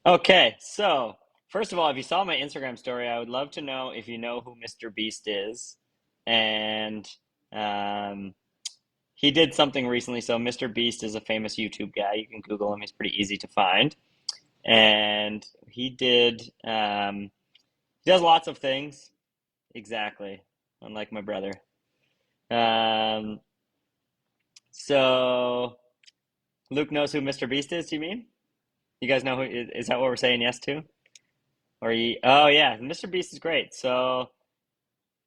Okay, so first of all, if you saw my Instagram story, I would love to know if you know who Mr. Beast is. And um, he did something recently. So Mr. Beast is a famous YouTube guy. You can Google him. He's pretty easy to find. And he does lots of things. Exactly, unlike my brother. Um, so Luke knows who Mr. Beast is, do you mean? You guys know who, is that what we're saying yes to? Oh yeah, Mr. Beast is great. So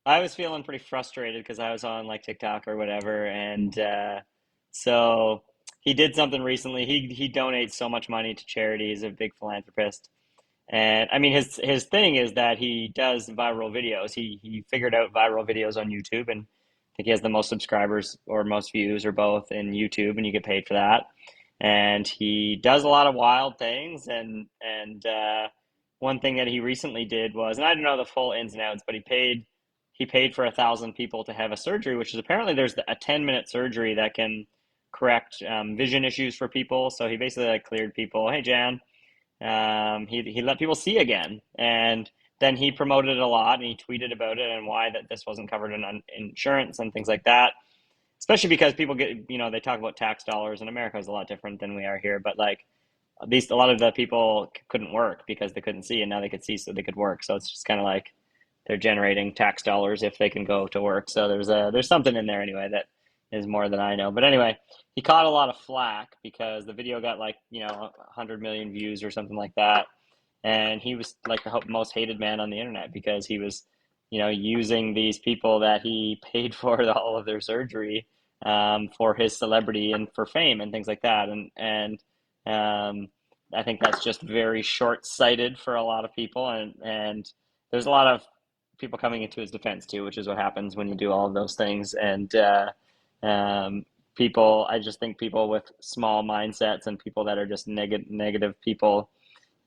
I was feeling pretty frustrated because I was on like TikTok or whatever, and so he did something recently. He donates so much money to charity. He's a big philanthropist, and I mean his thing is that he does viral videos. He figured out viral videos on YouTube, and I think he has the most subscribers or most views or both in YouTube, and you get paid for that. And he does a lot of wild things, and one thing that he recently did was, and I don't know the full ins and outs, but he paid for 1,000 people to have a surgery, which is apparently there's a 10-minute surgery that can correct vision issues for people. So he basically like cleared people. Hey, Jan. He let people see again, and then he promoted it a lot, and he tweeted about it and why that this wasn't covered in insurance and things like that. Especially because people get, they talk about tax dollars, and America is a lot different than we are here. But like, at least a lot of the people couldn't work because they couldn't see, and now they could see, so they could work. So it's just kind of like they're generating tax dollars if they can go to work. So there's something in there anyway that is more than I know. But anyway, he caught a lot of flack because the video got like 100 million views or something like that, and he was like the most hated man on the internet because he was using these people that he paid for all of their surgery for his celebrity and for fame and things like that, and I think that's just very short-sighted for a lot of people, and there's a lot of people coming into his defense too, which is what happens when you do all of those things. And um, I just think people with small mindsets and people that are just negative people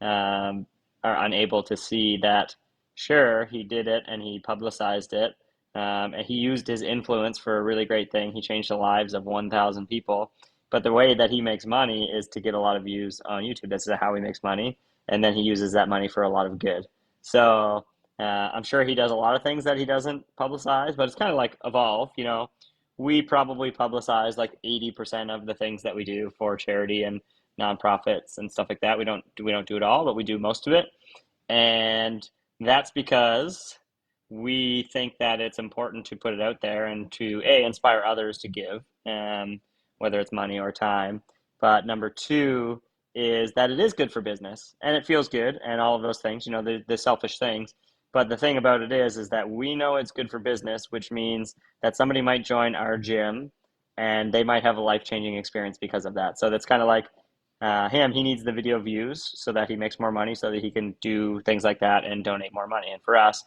um, are unable to see that, sure, he did it and he publicized it. And he used his influence for a really great thing. He changed the lives of 1,000 people. But the way that he makes money is to get a lot of views on YouTube. This is how he makes money. And then he uses that money for a lot of good. So I'm sure he does a lot of things that he doesn't publicize, but it's kind of like Evolve. We probably publicize like 80% of the things that we do for charity and nonprofits and stuff like that. We don't do it all, but we do most of it. And that's because we think that it's important to put it out there and to inspire others to give, whether it's money or time. But number two is that it is good for business and it feels good and all of those things, the selfish things. But the thing about it is that we know it's good for business, which means that somebody might join our gym and they might have a life-changing experience because of that. So that's kind of like him. He needs the video views so that he makes more money, so that he can do things like that and donate more money. And for us,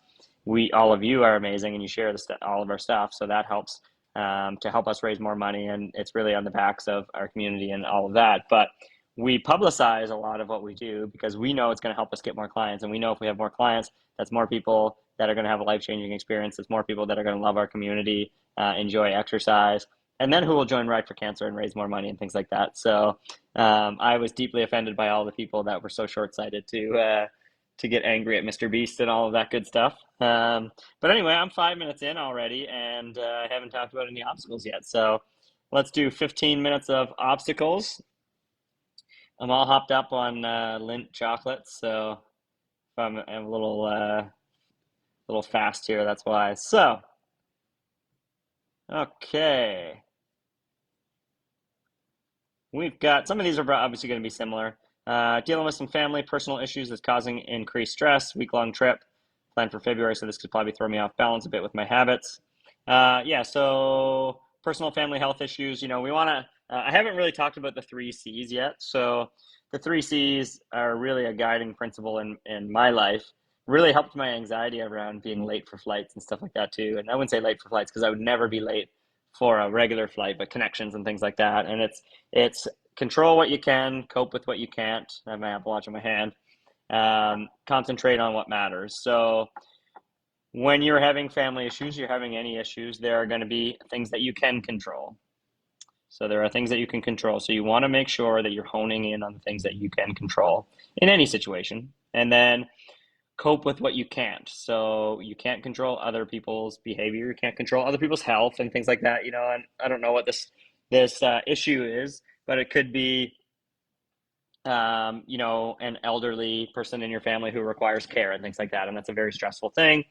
all of you are amazing, and you share all of our stuff, so that helps to help us raise more money. And it's really on the backs of our community and all of that. But we publicize a lot of what we do because we know it's going to help us get more clients, and we know if we have more clients, that's more people that are going to have a life-changing experience. That's more people that are going to love our community, enjoy exercise, and then who will join Ride for Cancer and raise more money and things like that. So I was deeply offended by all the people that were so short-sighted to get angry at Mr. Beast and all of that good stuff. But anyway, I'm 5 minutes in already, and I haven't talked about any obstacles yet. So let's do 15 minutes of obstacles. I'm all hopped up on Lindt chocolates, so if I'm a little fast here, that's why. So, okay. We've got some of these are obviously going to be similar. Dealing with some family personal issues that's causing increased stress. Week-long trip planned for February, so this could probably throw me off balance a bit with my habits. Yeah, so personal family health issues. We want to. I haven't really talked about the three C's yet. So the three C's are really a guiding principle in my life. Really helped my anxiety around being late for flights and stuff like that too. And I wouldn't say late for flights because I would never be late for a regular flight, but connections and things like that. And it's control what you can, cope with what you can't. I have my Apple Watch in my hand. Concentrate on what matters. So when you're having family issues, you're having any issues, there are going to be things that you can control. So there are things that you can control. So you want to make sure that you're honing in on the things that you can control in any situation. And then cope with what you can't. So you can't control other people's behavior, you can't control other people's health and things like that. And I don't know what this issue is, but it could be an elderly person in your family who requires care and things like that, and that's a very stressful thing.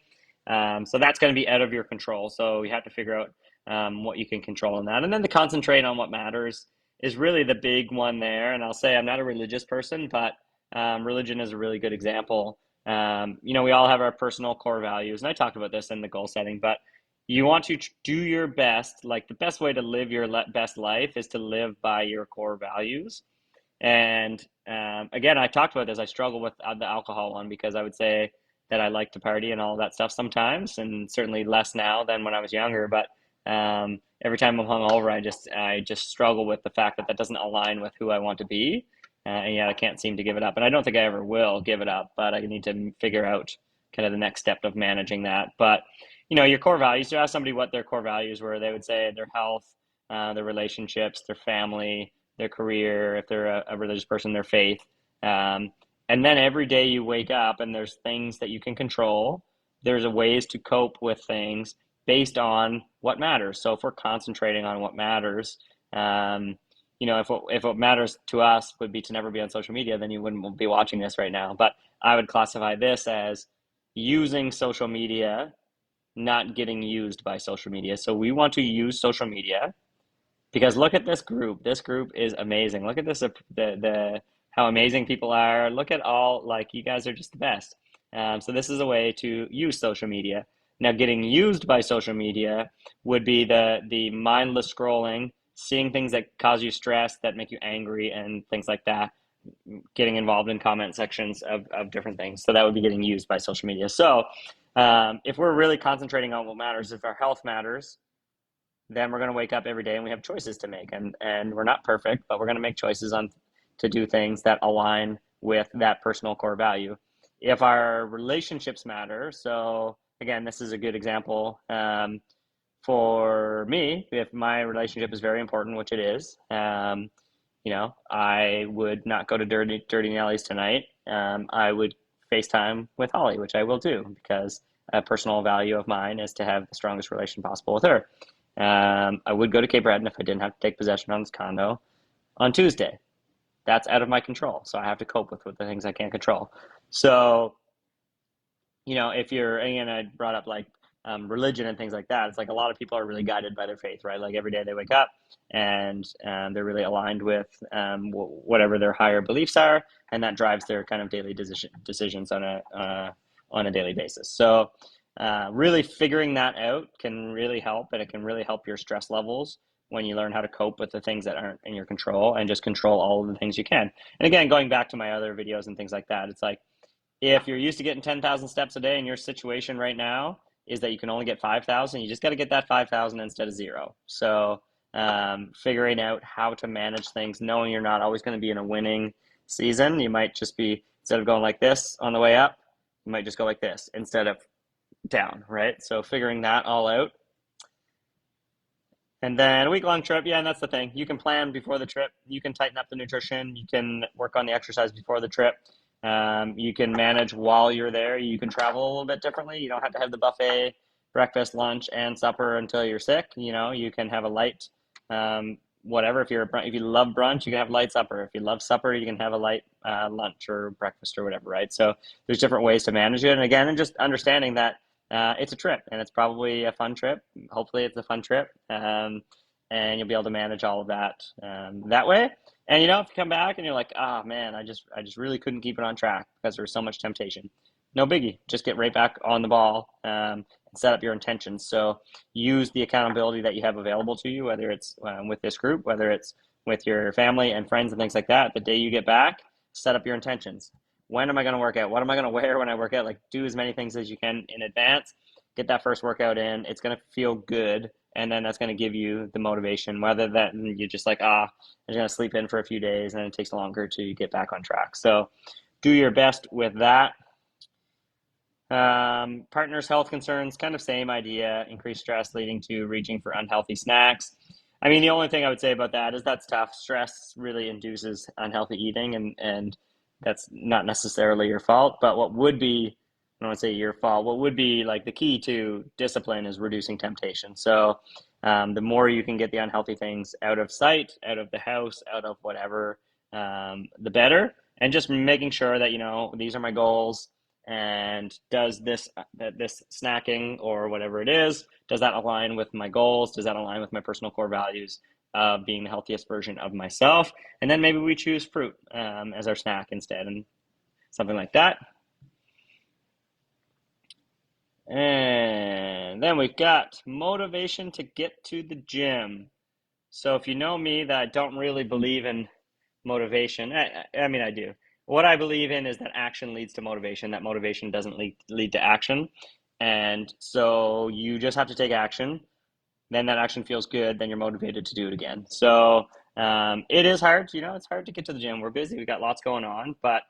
So that's going to be out of your control. So you have to figure out what you can control in that, and then to concentrate on what matters is really the big one there. And I'll say I'm not a religious person, but religion is a really good example. We all have our personal core values, and I talked about this in the goal setting, but you want to do your best. Like the best way to live your best life is to live by your core values. And again, I talked about this. I struggle with the alcohol one because I would say that I like to party and all that stuff sometimes, and certainly less now than when I was younger. But every time I'm hungover, I just struggle with the fact that that doesn't align with who I want to be, and yet I can't seem to give it up. And I don't think I ever will give it up, but I need to figure out kind of the next step of managing that. But your core values. To ask somebody what their core values were, they would say their health, their relationships, their family, their career, if they're a religious person, their faith. Um, and then every day you wake up and there's things that you can control. There's a ways to cope with things based on what matters. So if we're concentrating on what matters, if what matters to us would be to never be on social media, then you wouldn't be watching this right now. But I would classify this as using social media, not getting used by social media. So we want to use social media because look at this group. This group is amazing. Look at this, the how amazing people are. Look at all, like, you guys are just the best. So this is a way to use social media. Now, getting used by social media would be the mindless scrolling, seeing things that cause you stress, that make you angry, and things like that. Getting involved in comment sections of different things. So that would be getting used by social media. So if we're really concentrating on what matters, if our health matters, then we're going to wake up every day and we have choices to make, and we're not perfect, but we're going to make choices on to do things that align with that personal core value. If our relationships matter, so again, this is a good example. For me, if my relationship is very important, which it is, I would not go to Dirty Nelly's tonight. I would FaceTime with Holly, which I will do because a personal value of mine is to have the strongest relation possible with her. I would go to Cape Breton if I didn't have to take possession on this condo on Tuesday. That's out of my control, so I have to cope with the things I can't control. So, if you're, again, I brought up like religion and things like that. It's like a lot of people are really guided by their faith, right? Like every day they wake up and they're really aligned with whatever their higher beliefs are, and that drives their kind of daily decisions on a daily basis. So really figuring that out can really help, and it can really help your stress levels when you learn how to cope with the things that aren't in your control and just control all of the things you can. And again, going back to my other videos and things like that, it's like, if you're used to getting 10,000 steps a day and your situation right now is that you can only get 5,000, you just got to get that 5,000 instead of 0. So figuring out how to manage things, knowing you're not always going to be in a winning season. You might just be, instead of going like this on the way up, you might just go like this instead of down, right? So figuring that all out. And then a week-long trip, yeah, and that's the thing. You can plan before the trip. You can tighten up the nutrition. You can work on the exercise before the trip. You can manage while you're there. You can travel a little bit differently. You don't have to have the buffet, breakfast, lunch, and supper until you're sick. You can have a light, whatever. If you love brunch, you can have light supper. If you love supper, you can have a light lunch or breakfast or whatever, right? So there's different ways to manage it. And again, and just understanding that it's a trip, and it's probably a fun trip. Hopefully it's a fun trip, and you'll be able to manage all of that that way. And if you come back and you're like, oh man, I just really couldn't keep it on track because there was so much temptation. No biggie. Just get right back on the ball and set up your intentions. So use the accountability that you have available to you, whether it's with this group, whether it's with your family and friends and things like that. The day you get back, set up your intentions. When am I going to work out? What am I going to wear when I work out? Like, do as many things as you can in advance. Get that first workout in. It's going to feel good, and then that's going to give you the motivation. Whether that you're just like, I'm just going to sleep in for a few days, and it takes longer to get back on track. So do your best with that. Partners' health concerns, kind of same idea. Increased stress leading to reaching for unhealthy snacks. I mean, the only thing I would say about that is that's tough. Stress really induces unhealthy eating, and that's not necessarily your fault. But what would be, I don't want to say your fault, what would be like the key to discipline is reducing temptation. So, the more you can get the unhealthy things out of sight, out of the house, out of whatever, the better. And just making sure that, these are my goals. And does this snacking or whatever it is, does that align with my goals? Does that align with my personal core values of being the healthiest version of myself? And then maybe we choose fruit as our snack instead, and something like that. And then we've got motivation to get to the gym. So if you know me, that I don't really believe in motivation. I mean, I do. What I believe in is that action leads to motivation, that motivation doesn't lead to action. And so you just have to take action. Then that action feels good, then you're motivated to do it again. So it is hard, it's hard to get to the gym. We're busy, we got lots going on, but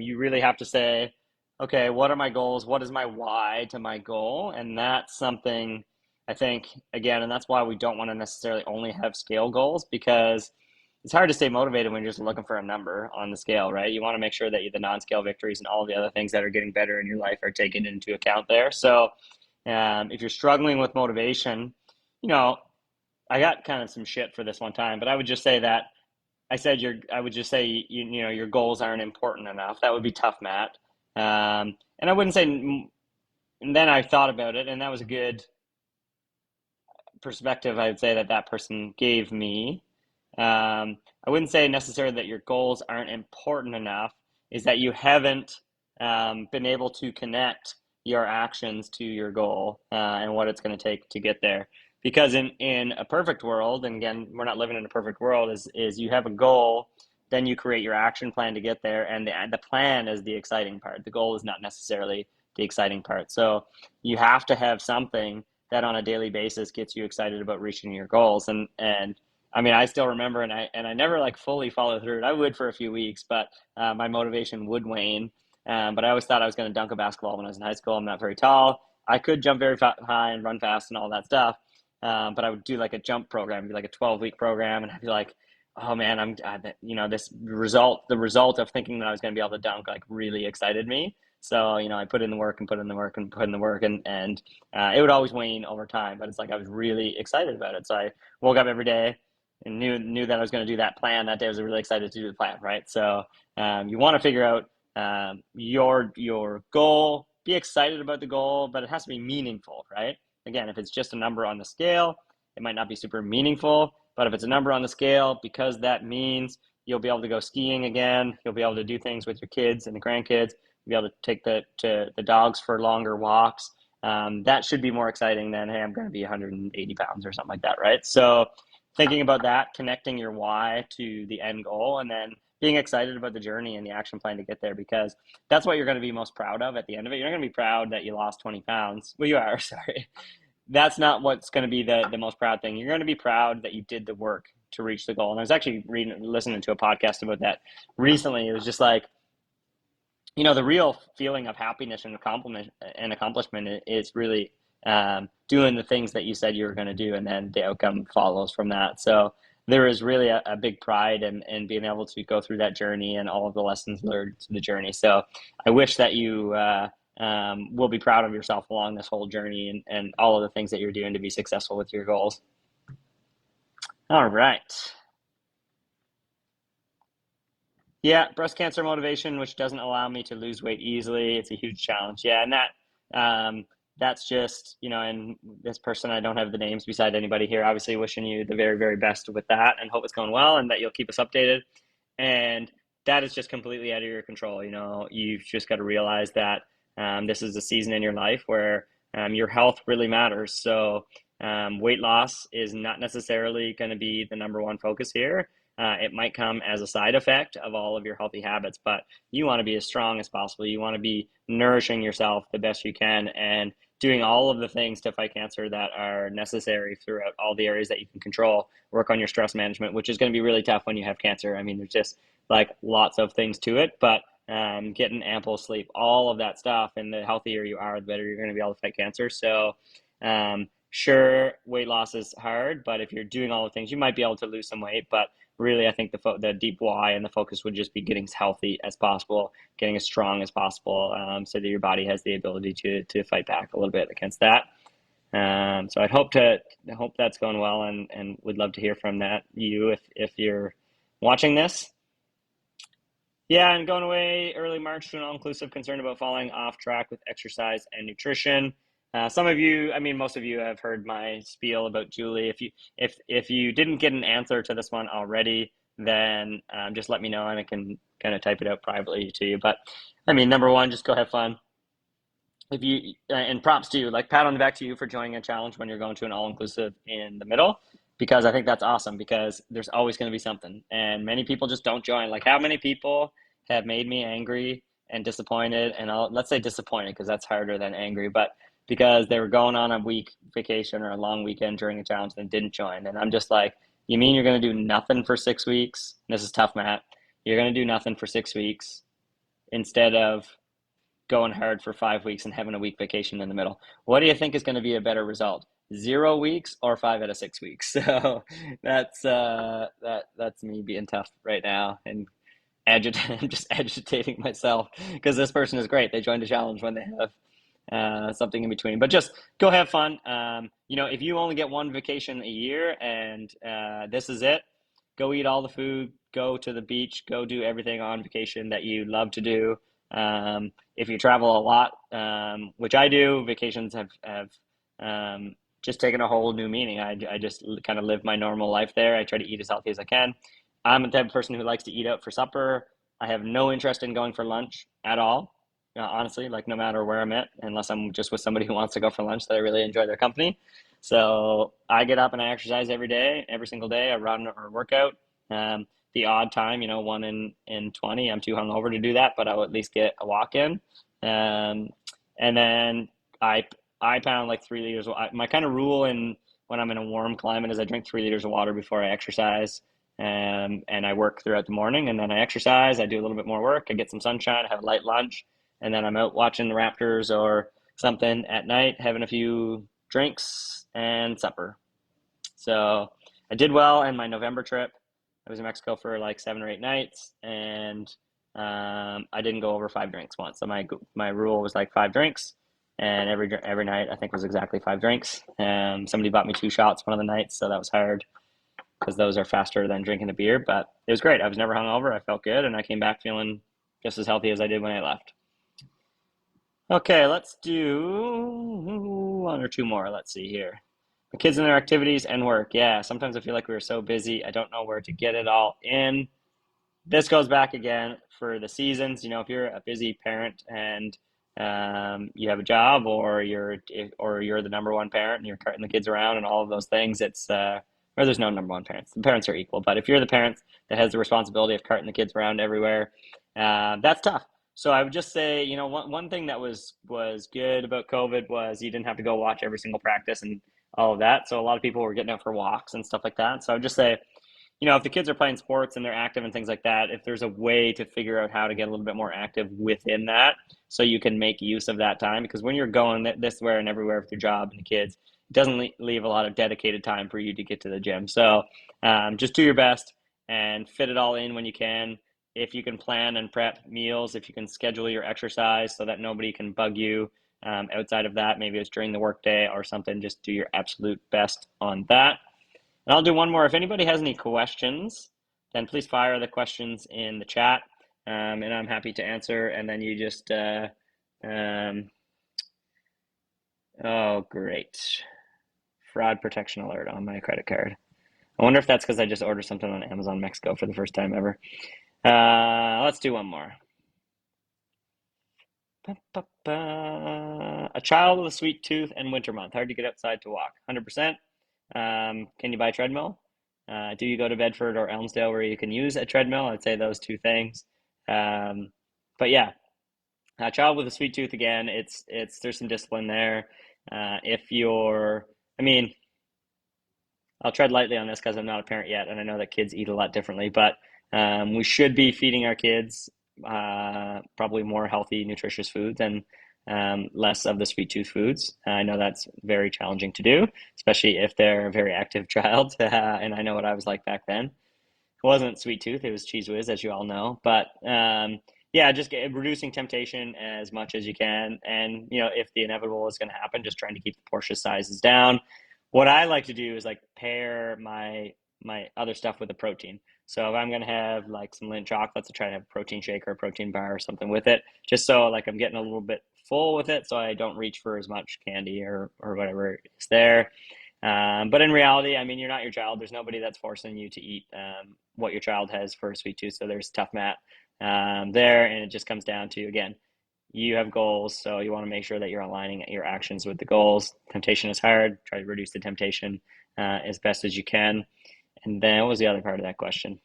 you really have to say, okay, what are my goals? What is my why to my goal? And that's something I think, again, and that's why we don't want to necessarily only have scale goals, because it's hard to stay motivated when you're just looking for a number on the scale, right? You want to make sure that the non-scale victories and all the other things that are getting better in your life are taken into account there. So if you're struggling with motivation, you know, I got kind of some shit for this one time, but I would just say that I would just say, your goals aren't important enough. That would be tough, Matt. And I wouldn't say, and then I thought about it, and that was a good perspective I would say that person gave me. I wouldn't say necessarily that your goals aren't important enough, is that you haven't been able to connect your actions to your goal and what it's going to take to get there. Because in a perfect world, and again, we're not living in a perfect world, is you have a goal, then you create your action plan to get there, and the plan is the exciting part. The goal is not necessarily the exciting part. So you have to have something that on a daily basis gets you excited about reaching your goals. And I mean, I still remember, and I never like fully followed through. I would for a few weeks, but my motivation would wane. But I always thought I was going to dunk a basketball when I was in high school. I'm not very tall. I could jump very high and run fast and all that stuff. But I would do like a jump program, it'd be like a 12-week program, and I'd be like, oh man, the result of thinking that I was going to be able to dunk like really excited me. So, I put in the work and put in the work and put in the work, and it would always wane over time. But it's like I was really excited about it. So I woke up every day and knew that I was going to do that plan that day. I was really excited to do the plan, right? So you want to figure out your goal, be excited about the goal, but it has to be meaningful, right? Again, if it's just a number on the scale, it might not be super meaningful. But if it's a number on the scale, because that means you'll be able to go skiing again, you'll be able to do things with your kids and the grandkids, you'll be able to take the dogs for longer walks. That should be more exciting than, hey, I'm going to be 180 pounds or something like that, right? So thinking about that, connecting your why to the end goal, and then being excited about the journey and the action plan to get there, because that's what you're going to be most proud of at the end of it. You're not going to be proud that you lost 20 pounds. Well, you are, sorry. That's not what's going to be the most proud thing. You're going to be proud that you did the work to reach the goal. And I was actually listening to a podcast about that recently. It was just like, the real feeling of happiness and accomplishment is really doing the things that you said you were going to do, and then the outcome follows from that. So there is really a big pride in being able to go through that journey and all of the lessons learned through the journey. So I wish that you will be proud of yourself along this whole journey and all of the things that you're doing to be successful with your goals. All right. Yeah, breast cancer motivation, which doesn't allow me to lose weight easily. It's a huge challenge. Yeah, and that's just, and this person, I don't have the names beside anybody here, obviously wishing you the very, very best with that, and hope it's going well and that you'll keep us updated. And that is just completely out of your control. You've just got to realize that this is a season in your life where your health really matters. So weight loss is not necessarily going to be the number one focus here. It might come as a side effect of all of your healthy habits, but you want to be as strong as possible. You want to be nourishing yourself the best you can and doing all of the things to fight cancer that are necessary throughout all the areas that you can control. Work on your stress management, which is going to be really tough when you have cancer. I mean, there's just like lots of things to it, but getting ample sleep, all of that stuff, and the healthier you are, the better you're going to be able to fight cancer. So Sure, weight loss is hard, but if you're doing all the things, you might be able to lose some weight. But really, I think the deep why and the focus would just be getting as healthy as possible, getting as strong as possible, so that your body has the ability to fight back a little bit against that. So I hope that's going well, and would love to hear from that you if you're watching this. Yeah, and going away early March to an all-inclusive, concerned about falling off track with exercise and nutrition. Some of you, I mean, most of you have heard my spiel about Julie. If you didn't get an answer to this one already, then just let me know and I can kind of type it out privately to you. But I mean, number one, just go have fun. If you and props to you, like pat on the back to you for joining a challenge when you're going to an all-inclusive in the middle, because I think that's awesome because there's always going to be something, and many people just don't join. Like how many people have made me angry and disappointed, and let's say disappointed because that's harder than angry, but because they were going on a week vacation or a long weekend during a challenge and didn't join, and I'm just like, you mean you're going to do nothing for 6 weeks? This is tough, Matt. You're going to do nothing for 6 weeks instead of going hard for 5 weeks and having a week vacation in the middle. What do you think is going to be a better result? 0 weeks or 5 out of 6 weeks? So that's me being tough right now and I'm just agitating myself because this person is great. They joined a challenge when they have something in between. But just go have fun. If you only get one vacation a year and this is it, go eat all the food, go to the beach, go do everything on vacation that you love to do. If you travel a lot, which I do, vacations have just taken a whole new meaning. I just kind of live my normal life there. I try to eat as healthy as I can. I'm the type of person who likes to eat out for supper. I have no interest in going for lunch at all. Honestly, like no matter where I'm at, unless I'm just with somebody who wants to go for lunch that I really enjoy their company. So I get up and I exercise every day, every single day. I run or work out. The odd time, 1 in 20, I'm too hungover to do that, but I'll at least get a walk in. And then I I pound like 3 liters. My kind of rule in when I'm in a warm climate is I drink 3 liters of water before I exercise. And I work throughout the morning, and then I exercise. I do a little bit more work. I get some sunshine. I have a light lunch, and then I'm out watching the Raptors or something at night, having a few drinks and supper. So I did well in my November trip. I was in Mexico for like 7 or 8 nights, and I didn't go over 5 drinks once. So my rule was like 5 drinks, and every night I think was exactly 5 drinks. Somebody bought me 2 shots one of the nights, so that was hard because those are faster than drinking a beer. But it was great. I was never hungover. I felt good, and I came back feeling just as healthy as I did when I left. Okay, let's do one or two more. Let's see here. The kids and their activities and work. Yeah, sometimes I feel like we were so busy. I don't know where to get it all in. This goes back again for the seasons. If you're a busy parent and you have a job, or you're the number one parent and you're carting the kids around and all of those things, or there's no number one parents. The parents are equal, but if you're the parent that has the responsibility of carting the kids around everywhere, that's tough. So I would just say, one thing that was good about COVID was you didn't have to go watch every single practice and all of that. So a lot of people were getting out for walks and stuff like that. So I would just say, if the kids are playing sports and they're active and things like that, if there's a way to figure out how to get a little bit more active within that, so you can make use of that time, because when you're going this where and everywhere with your job and the kids, it doesn't leave a lot of dedicated time for you to get to the gym. So just do your best and fit it all in when you can. If you can plan and prep meals, if you can schedule your exercise so that nobody can bug you outside of that, maybe it's during the workday or something, just do your absolute best on that. And I'll do one more. If anybody has any questions, then please fire the questions in the chat, and I'm happy to answer. And then you just, oh, great. Fraud protection alert on my credit card. I wonder if that's because I just ordered something on Amazon Mexico for the first time ever. Let's do one more. A child with a sweet tooth and winter month. Hard to get outside to walk. 100%. Can you buy a treadmill? Do you go to Bedford or Elmsdale where you can use a treadmill? I'd say those two things. But yeah, a child with a sweet tooth, again, there's some discipline there. I mean, I'll tread lightly on this because I'm not a parent yet, and I know that kids eat a lot differently, but we should be feeding our kids probably more healthy, nutritious foods. And less of the sweet tooth foods. I know that's very challenging to do, especially if they're a very active child. And I know what I was like back then. It wasn't sweet tooth, it was cheese whiz, as you all know. But yeah, just reducing temptation as much as you can. And, if the inevitable is going to happen, just trying to keep the portion sizes down. What I like to do is like pair my other stuff with a protein. So if I'm going to have like some Lindt chocolates, I try to have a protein shake or a protein bar or something with it, just so like I'm getting a little bit full with it, so I don't reach for as much candy or whatever is there. But in reality, I mean, you're not your child. There's nobody that's forcing you to eat what your child has for a sweet tooth. So there's tough mat there, and it just comes down to, again, you have goals, so you want to make sure that you're aligning your actions with the goals. Temptation is hard. Try to reduce the temptation as best as you can. And then what was the other part of that question?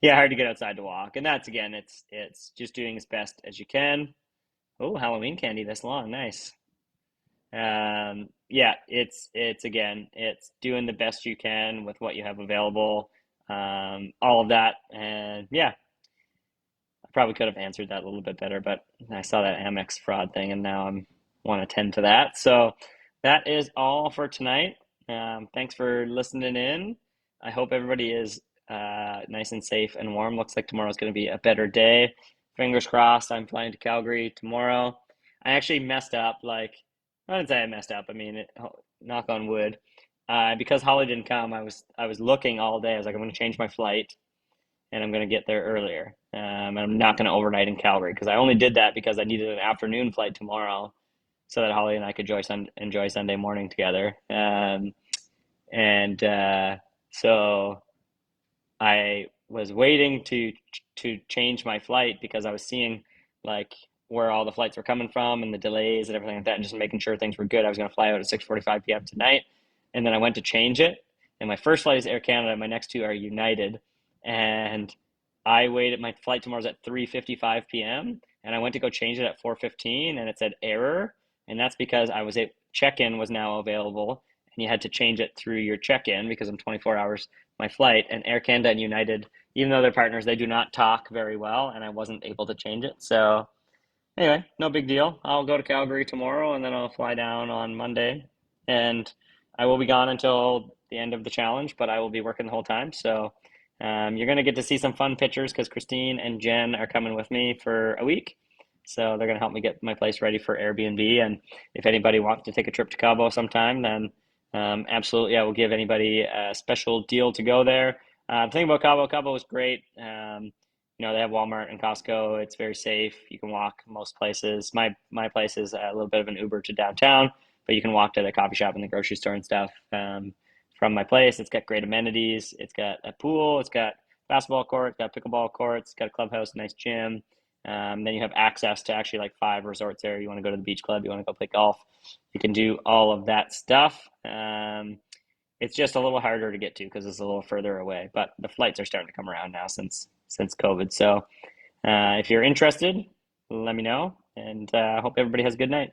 Yeah, hard to get outside to walk, and that's, again, it's just doing as best as you can. Oh, Halloween candy this long, nice. Yeah, it's again, it's doing the best you can with what you have available, all of that, and yeah, I probably could have answered that a little bit better, but I saw that Amex fraud thing, and now I'm want to tend to that. So that is all for tonight. Thanks for listening in. I hope everybody is nice and safe and warm. Looks like tomorrow's going to be a better day. Fingers crossed. I'm flying to Calgary tomorrow. I actually messed up. Like, I wouldn't say I messed up. I mean, knock on wood. Because Holly didn't come, I was looking all day. I was like, I'm going to change my flight and I'm going to get there earlier. And I'm not going to overnight in Calgary because I only did that because I needed an afternoon flight tomorrow so that Holly and I could enjoy Sunday morning together. And so I was waiting to change my flight because I was seeing like where all the flights were coming from and the delays and everything like that, and just making sure things were good. I was going to fly out at 6:45 p.m. tonight, and then I went to change it. And my first flight is Air Canada. My next two are United, and I waited. My flight tomorrow's at 3:55 p.m. and I went to go change it at 4:15, and it said error, and that's because check-in was now available, and you had to change it through your check-in because I'm 24 hours my flight. And Air Canada and United, even though they're partners, they do not talk very well, and I wasn't able to change it. So anyway, no big deal. I'll go to Calgary tomorrow, and then I'll fly down on Monday, and I will be gone until the end of the challenge, but I will be working the whole time. So you're going to get to see some fun pictures because Christine and Jen are coming with me for a week. So they're going to help me get my place ready for Airbnb. And if anybody wants to take a trip to Cabo sometime, then absolutely, I will give anybody a special deal to go there. The thing about Cabo is great. They have Walmart and Costco. It's very safe. You can walk most places. My place is a little bit of an Uber to downtown, but you can walk to the coffee shop and the grocery store and stuff from my place. It's got great amenities. It's got a pool. It's got basketball court. It's got pickleball courts. It's got a clubhouse, nice gym. Then you have access to actually like 5 resorts there. You want to go to the beach club. You want to go play golf. You can do all of that stuff. It's just a little harder to get to because it's a little further away, but the flights are starting to come around now since COVID. So if you're interested, let me know, and I hope everybody has a good night.